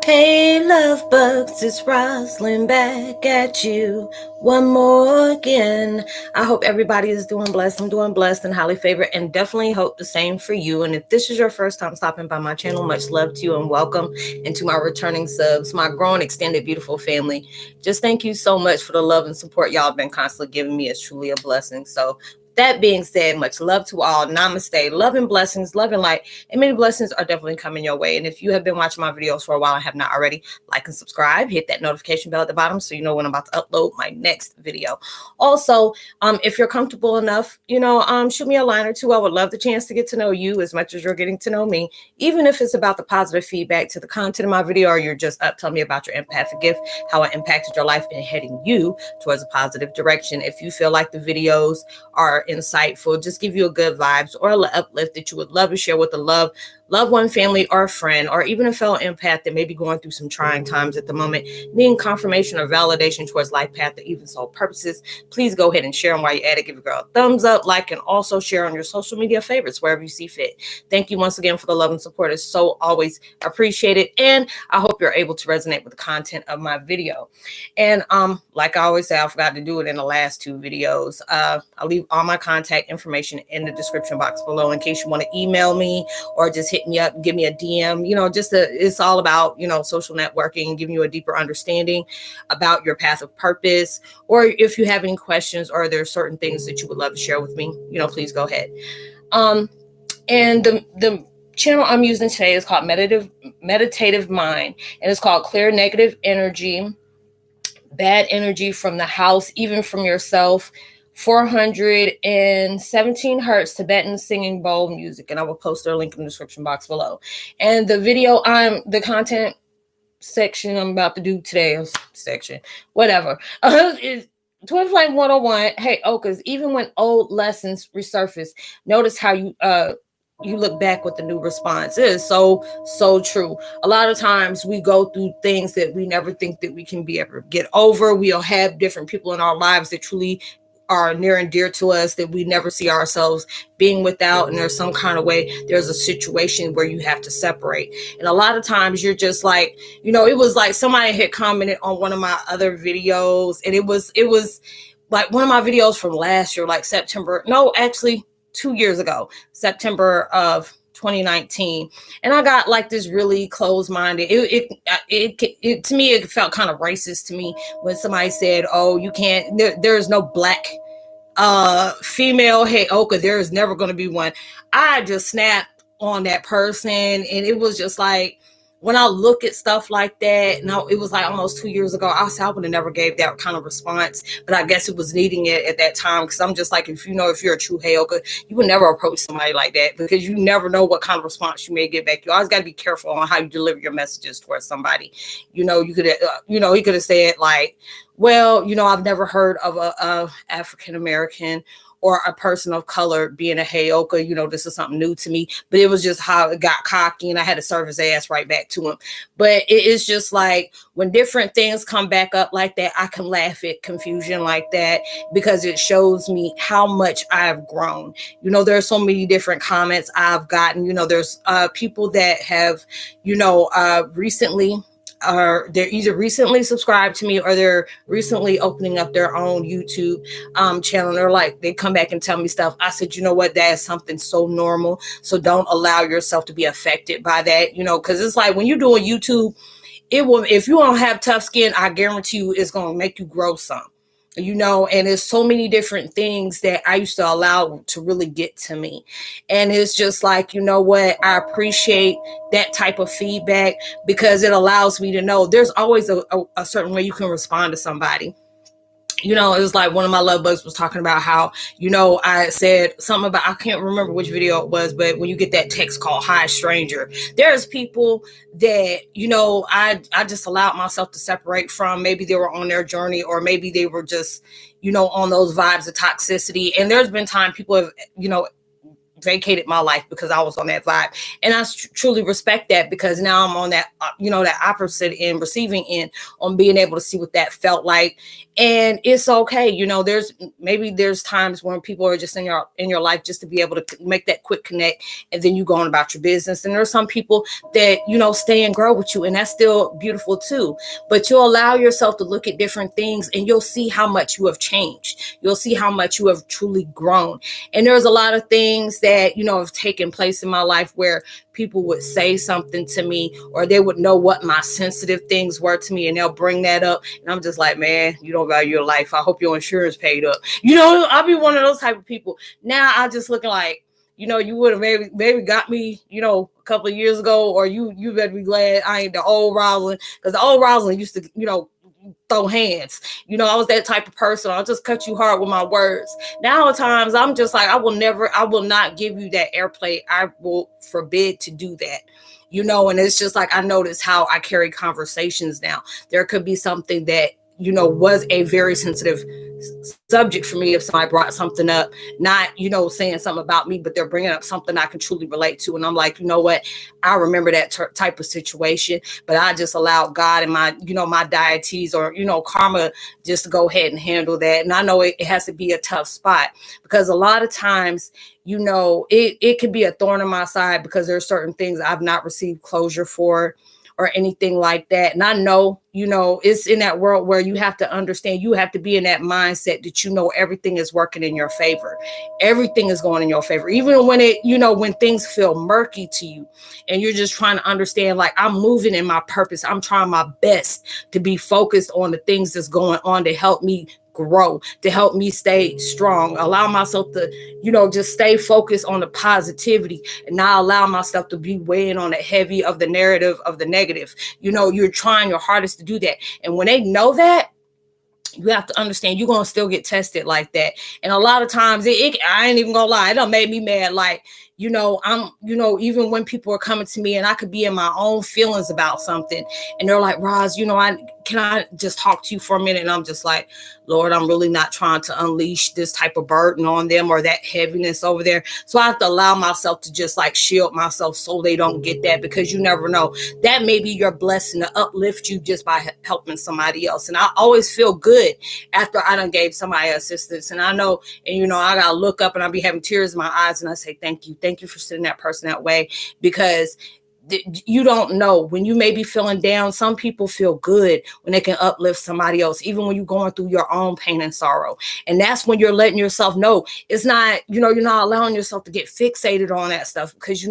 Hey, love bugs, it's Roslynn back at you one more again. I hope everybody is doing blessed. I'm doing blessed and highly favored, and definitely hope the same for you. And if this is your first time stopping by my channel, much love to you and welcome. And to my returning subs, my growing extended beautiful family, just thank you so much for the love and support y'all have been constantly giving me. It's truly a blessing. So that being said, much love to all. Namaste. Love and blessings, love and light, and many blessings are definitely coming your way. And if you have been watching my videos for a while and have not already, like and subscribe, hit that notification bell at the bottom so you know when I'm about to upload my next video. Also, if you're comfortable enough, shoot me a line or two. I would love the chance to get to know you as much as you're getting to know me, even if it's about the positive feedback to the content of my video, or you're just up telling me about your empathic gift, how it impacted your life and heading you towards a positive direction. If you feel like the videos are insightful, just give you a good vibes or a uplift that you would love to share with a loved one, family, or a friend, or even a fellow empath that may be going through some trying times at the moment, needing confirmation or validation towards life path or even soul purposes, please go ahead and share them while you're at it. Give a girl a thumbs up, like, and also share on your social media favorites wherever you see fit. Thank you once again for the love and support. It's so always appreciated, and I hope you're able to resonate with the content of my video. And like I always say, I forgot to do it in the last two videos. I'll leave all my contact information in the description box below in case you want to email me or just hit me up, give me a DM. It's all about, social networking, giving you a deeper understanding about your path of purpose, or if you have any questions or there are certain things that you would love to share with me, please go ahead. And the channel I'm using today is called Meditative Mind, and it's called Clear Negative Energy, Bad Energy from the House, even from yourself. 417 hertz Tibetan singing bowl music, and I will post their link in the description box below. And the video, the content section I'm about to do today, whatever, is Twin Flame 101. Heyokas, even when old lessons resurface, notice how you look back with the new response. It is so true. A lot of times we go through things that we never think that we can be able to get over. We'll have different people in our lives that truly are near and dear to us that we never see ourselves being without, and there's some kind of way there's a situation where you have to separate. And a lot of times you're just like, it was like somebody had commented on one of my other videos, and it was like one of my videos from last year, like September, no, actually 2 years ago, September of 2019, and I got like this really closed-minded. It to me, it felt kind of racist to me when somebody said, "Oh, you can't. There's no black female Heyoka. There is never going to be one." I just snapped on that person, and it was just like, when I look at stuff like that, now it was like almost 2 years ago, I would have never gave that kind of response, but I guess it was needing it at that time, because I'm just like, if you're a true Heyoka, you would never approach somebody like that, because you never know what kind of response you may get back. You always got to be careful on how you deliver your messages towards somebody. You could he could have said like, well, I've never heard of a African American or a person of color being a Heyoka. This is something new to me. But it was just how it got cocky, and I had to serve his ass right back to him. But it is just like, when different things come back up like that, I can laugh at confusion like that, because it shows me how much I've grown. There are so many different comments I've gotten. There's people that have, recently, or they're either recently subscribed to me, or they're recently opening up their own YouTube channel. They're like, they come back and tell me stuff. I said, you know what, that is something so normal. So don't allow yourself to be affected by that, because it's like, when you're doing YouTube, if you don't have tough skin, I guarantee you it's going to make you grow some. And there's so many different things that I used to allow to really get to me. And it's just like, you know what? I appreciate that type of feedback, because it allows me to know there's always a certain way you can respond to somebody. It was like one of my love bugs was talking about how, I said something about, I can't remember which video it was, but when you get that text called "Hi Stranger," there's people that, I just allowed myself to separate from. Maybe they were on their journey, or maybe they were just, on those vibes of toxicity. And there's been time people have, vacated my life because I was on that vibe. And I truly respect that, because now I'm on that, that opposite end, receiving end, on being able to see what that felt like. And it's okay. There's times when people are just in your life just to be able to make that quick connect, and then you go on about your business. And there's some people that, stay and grow with you, and that's still beautiful too. But you'll allow yourself to look at different things, and you'll see how much you have changed. You'll see how much you have truly grown. And there's a lot of things that, have taken place in my life where people would say something to me, or they would know what my sensitive things were to me, and they'll bring that up. And I'm just like, man, you don't value your life. I hope your insurance paid up. I'll be one of those type of people. Now I just look like, you would have maybe got me, a couple of years ago, or you better be glad I ain't the old Roslynn, because the old Roslynn used to, throw hands. I was that type of person. I'll just cut you hard with my words. Now at times I'm just like, I will not give you that airplay. I will forbid to do that. And it's just like, I notice how I carry conversations now. There could be something that, was a very sensitive subject for me if somebody brought something up, not, saying something about me, but they're bringing up something I can truly relate to. And I'm like, you know what? I remember that type of situation, but I just allowed God and my, my deities or, karma just to go ahead and handle that. And I know it has to be a tough spot, because a lot of times, it could be a thorn in my side, because there are certain things I've not received closure for, or anything like that. And I know, it's in that world where you have to understand, you have to be in that mindset that, everything is working in your favor. Everything is going in your favor. Even when when things feel murky to you, and you're just trying to understand, like, I'm moving in my purpose. I'm trying my best to be focused on the things that's going on to help me grow, to help me stay strong, allow myself to, just stay focused on the positivity, and not allow myself to be weighing on the heavy of the narrative of the negative. You're trying your hardest to do that. And when they know that, you have to understand you're going to still get tested like that. And a lot of times I ain't even gonna lie, it done made me mad. Like, I'm, even when people are coming to me and I could be in my own feelings about something, and they're like, Roz, can I just talk to you for a minute? And I'm just like, Lord, I'm really not trying to unleash this type of burden on them or that heaviness over there. So I have to allow myself to just like shield myself so they don't get that, because you never know. That may be your blessing to uplift you just by helping somebody else. And I always feel good after I done gave somebody assistance. And I know, and I got to look up and I'll be having tears in my eyes, and I say, thank you. Thank you for sending that person that way, because you don't know when you may be feeling down. Some people feel good when they can uplift somebody else, even when you're going through your own pain and sorrow. And that's when you're letting yourself know it's not, you're not allowing yourself to get fixated on that stuff, because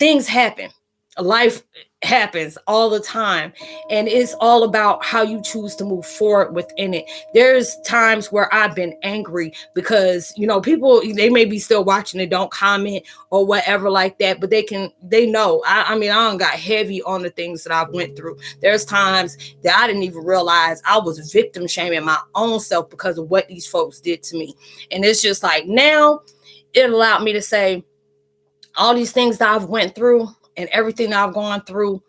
things happen. Life happens all the time, and it's all about how you choose to move forward within it. There's times where I've been angry because people, they may be still watching and don't comment or whatever like that, but they know. I don't got heavy on the things that I've went through. There's times that I didn't even realize I was victim shaming my own self because of what these folks did to me. And it's just like, now it allowed me to say, all these things that I've went through and everything that I've gone through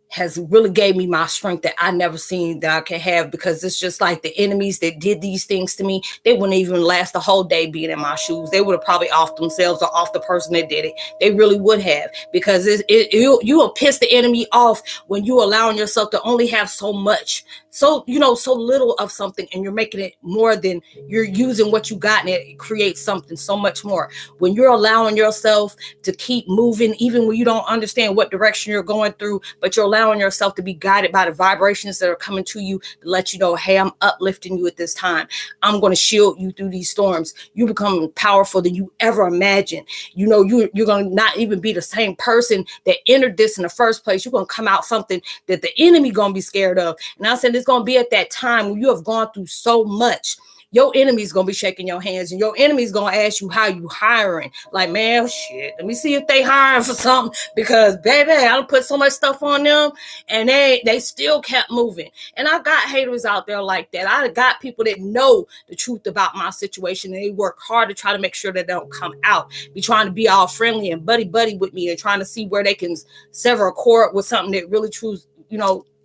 has really gave me my strength that I never seen that I can have, because it's just like the enemies that did these things to me, they wouldn't even last the whole day being in my shoes. They would have probably offed themselves or off the person that did it. They really would have, because you will piss the enemy off when you allowing yourself to only have so much, so little of something, and you're making it more than you're using what you got, and it creates something so much more. When you're allowing yourself to keep moving, even when you don't understand what direction you're going through, but you're allowing yourself to be guided by the vibrations that are coming to you to let you know, hey, I'm uplifting you at this time. I'm going to shield you through these storms. You become powerful than you ever imagined. You're going to not even be the same person that entered this in the first place. You're going to come out something that the enemy going to be scared of. And I said, it's going to be at that time when you have gone through so much. Your enemy's going to be shaking your hands, and your enemy's going to ask you how you hiring. Like, man, shit, let me see if they hiring for something, because baby, I done put so much stuff on them and they still kept moving. And I got haters out there like that. I got people that know the truth about my situation, and they work hard to try to make sure that they don't come out, be trying to be all friendly and buddy with me, and trying to see where they can sever a cord with something that really true,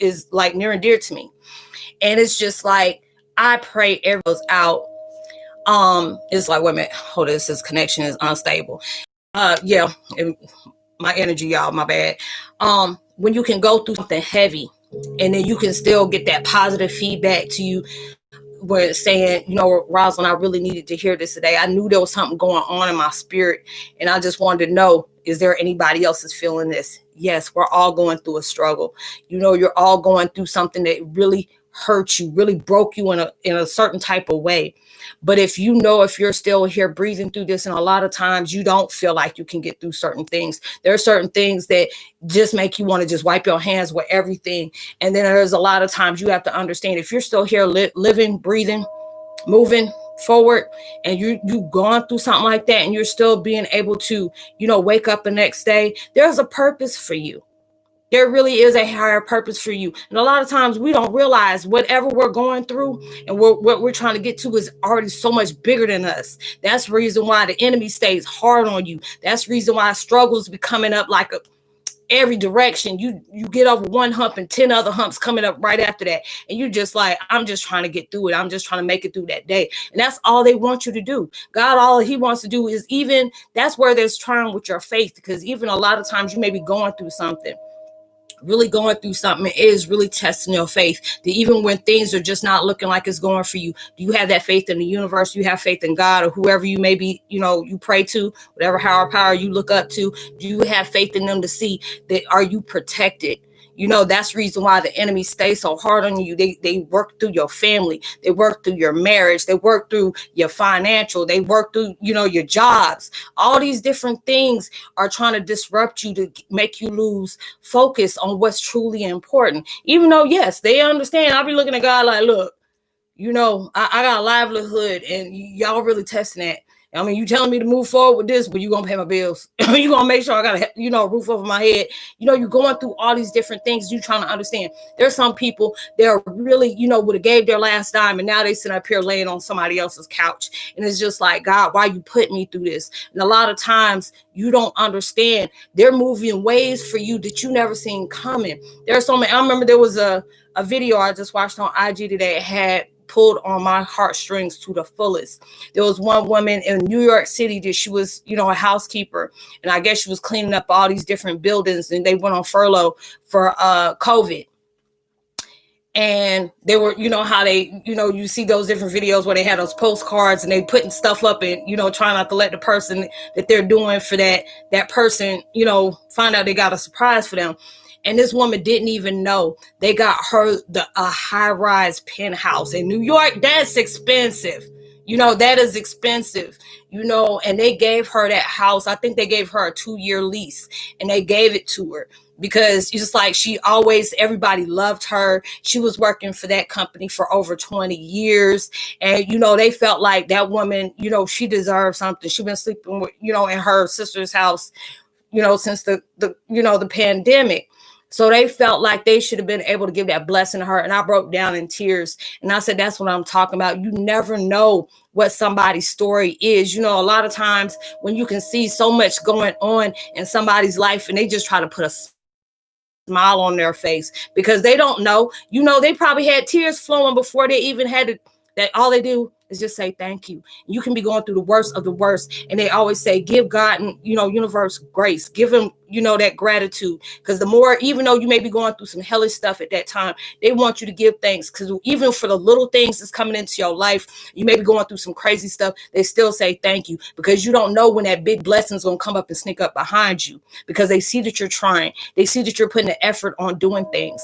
is like near and dear to me. And it's just like, I pray everyone's out. It's like, wait a minute, hold this, this connection is unstable. Yeah, my energy, y'all, my bad. When you can go through something heavy and then you can still get that positive feedback to you where it's saying, you know, Roslynn, I really needed to hear this today. I knew there was something going on in my spirit, and I just wanted to know, is there anybody else that's feeling this? Yes, we're all going through a struggle. You know, you're all going through something that really hurt you, really broke you in a certain type of way. But if you know, if you're still here breathing through this, and a lot of times you don't feel like you can get through certain things, there are certain things that just make you want to just wipe your hands with everything. And then there's a lot of times you have to understand, if you're still here living, breathing, moving forward, and you gone through something like that, and you're still being able to, you know, wake up the next day, there's a purpose for you. There really is a higher purpose for you. And a lot of times we don't realize whatever we're going through and what we're trying to get to is already so much bigger than us. That's the reason why the enemy stays hard on you. That's the reason why struggles be coming up like every direction. You get over one hump and 10 other humps coming up right after that. And you just like, I'm just trying to get through it. I'm just trying to make it through that day. And that's all they want you to do. God, all he wants to do is, even that's where there's trying with your faith, because even a lot of times you may be going through something. Really going through something is really testing your faith. That even when things are just not looking like it's going for you, do you have that faith in the universe? Do you have faith in God, or whoever you may be, you know, you pray to, whatever higher power you look up to? Do you have faith in them to see that, are you protected? You know, that's the reason why the enemy stays so hard on you. They work through your family. They work through your marriage. They work through your financial. They work through, you know, your jobs. All these different things are trying to disrupt you, to make you lose focus on what's truly important. Even though, yes, they understand. I'll be looking at God like, look, you know, I got a livelihood, and y'all really testing that. I mean, you telling me to move forward with this, but you gonna pay my bills. You gonna make sure I got a, you know, roof over my head. You know, you're going through all these different things. You trying to understand. There's some people that are really, you know, would have gave their last dime, and now they sit up here laying on somebody else's couch. And it's just like, God, why you put me through this? And a lot of times you don't understand. They're moving ways for you that you never seen coming. There's so many. I remember there was a video I just watched on IG today. It had pulled on my heartstrings to the fullest. There was one woman in New York City that she was, you know, a housekeeper, and I guess she was cleaning up all these different buildings, and they went on furlough for COVID. And they were, you know, how they, you know, you see those different videos where they had those postcards and they putting stuff up and, you know, trying not to let the person that they're doing for that person, you know, find out they got a surprise for them. And this woman didn't even know they got her a high-rise penthouse in New York. That's expensive. You know, that is expensive, you know, and they gave her that house. I think they gave her a 2-year lease, and they gave it to her because it's just like everybody loved her. She was working for that company for over 20 years. And, you know, they felt like that woman, you know, she deserved something. She'd been sleeping with, you know, in her sister's house, you know, since the pandemic. So they felt like they should have been able to give that blessing to her. And I broke down in tears. And I said, that's what I'm talking about. You never know what somebody's story is. You know, a lot of times when you can see so much going on in somebody's life and they just try to put a smile on their face because they don't know, you know, they probably had tears flowing before they even had it. That all they do is just say thank you. You can be going through the worst of the worst. And they always say, give God and, you know, universe grace. Give him, you know, that gratitude. Because the more, even though you may be going through some hellish stuff at that time, they want you to give thanks. Because even for the little things that's coming into your life, you may be going through some crazy stuff. They still say thank you. Because you don't know when that big blessing's going to come up and sneak up behind you. Because they see that you're trying. They see that you're putting the effort on doing things.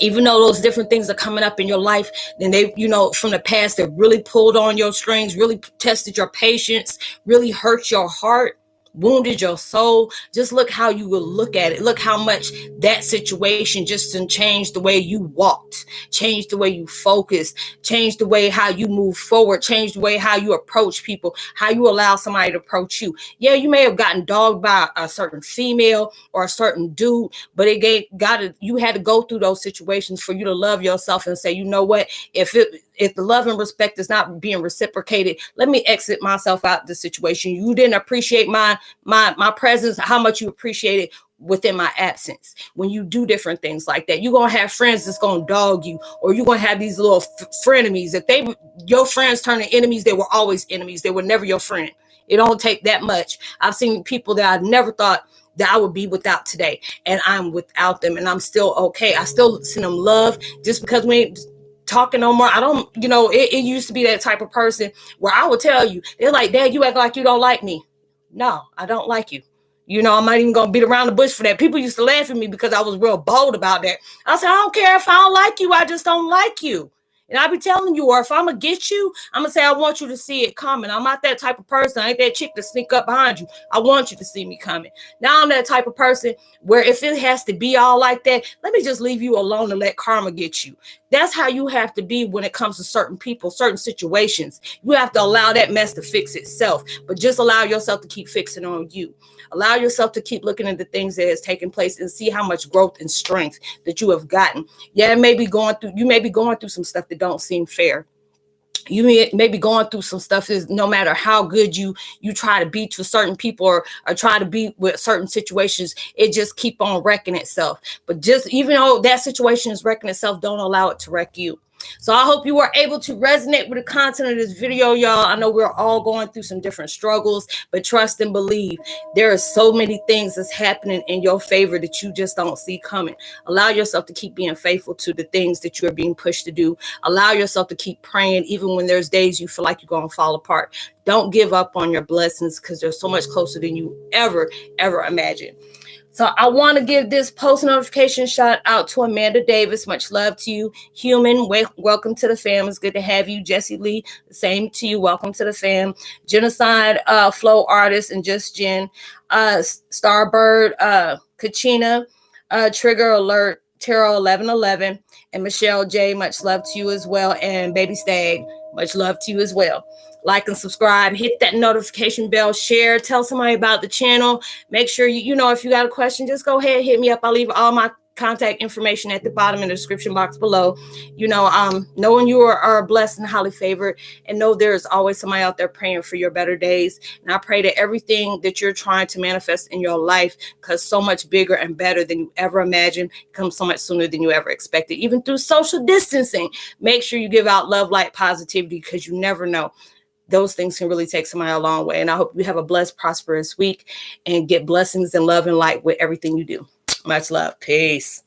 Even though those different things are coming up in your life, then they, you know, from the past that really pulled on your strings, really tested your patience, really hurt your heart, wounded your soul. Just look how you will look at it. Look how much that situation just changed the way you walked, changed the way you focused, changed the way how you move forward, changed the way how you approach people, how you allow somebody to approach you. Yeah, you may have gotten dogged by a certain female or a certain dude, but you had to go through those situations for you to love yourself and say, you know what, if the love and respect is not being reciprocated, let me exit myself out of the situation. You didn't appreciate my presence, how much you appreciate it. within my absence. When you do different things like that, you're going to have friends that's going to dog you, or you're going to have these little frenemies. If your friends turn to enemies, they were always enemies. They were never your friend. It don't take that much. I've seen people that I never thought that I would be without today, and I'm without them, and I'm still okay. I still send them love. Just because we ain't talking no more, I don't, it used to be that type of person where I would tell you, they're like, Dad, you act like you don't like me. No, I don't like you. I'm not even going to beat around the bush for that. People used to laugh at me because I was real bold about that. I said, I don't care if I don't like you. I just don't like you. And I be telling you, or if I'm going to get you, I'm going to say, I want you to see it coming. I'm not that type of person. I ain't that chick to sneak up behind you. I want you to see me coming. Now I'm that type of person where if it has to be all like that, let me just leave you alone and let karma get you. That's how you have to be when it comes to certain people, certain situations. You have to allow that mess to fix itself, but just allow yourself to keep fixing on you. Allow yourself to keep looking at the things that has taken place and see how much growth and strength that you have gotten. Yeah, you may be going through some stuff that don't seem fair. You may be going through some stuff is no matter how good you try to be to certain people or try to be with certain situations, it just keep on wrecking itself. But just even though that situation is wrecking itself, don't allow it to wreck you. So I hope you were able to resonate with the content of this video, y'all. I know we're all going through some different struggles, but trust and believe there are so many things that's happening in your favor that you just don't see coming. Allow yourself to keep being faithful to the things that you're being pushed to do. Allow yourself to keep praying even when there's days you feel like you're going to fall apart. Don't give up on your blessings because they're so much closer than you ever imagined. So I want to give this post notification shout out to Amanda Davis. Much love to you. Human, welcome to the fam. It's good to have you. Jesse Lee, the same to you. Welcome to the fam. Genocide, Flow Artist, and Just Jen. Starbird, Kachina, Trigger Alert, Tarot 1111, and Michelle J. Much love to you as well. And Baby Stag, much love to you as well. Like and subscribe, hit that notification bell, share, tell somebody about the channel. Make sure if you got a question, just go ahead, hit me up. I'll leave all my contact information at the bottom in the description box below. Knowing you are blessed and highly favored, and know there's always somebody out there praying for your better days. And I pray that everything that you're trying to manifest in your life because so much bigger and better than you ever imagined comes so much sooner than you ever expected. Even through social distancing, make sure you give out love, light, positivity, because you never know. Those things can really take somebody a long way. And I hope you have a blessed, prosperous week and get blessings and love and light with everything you do. Much love. Peace.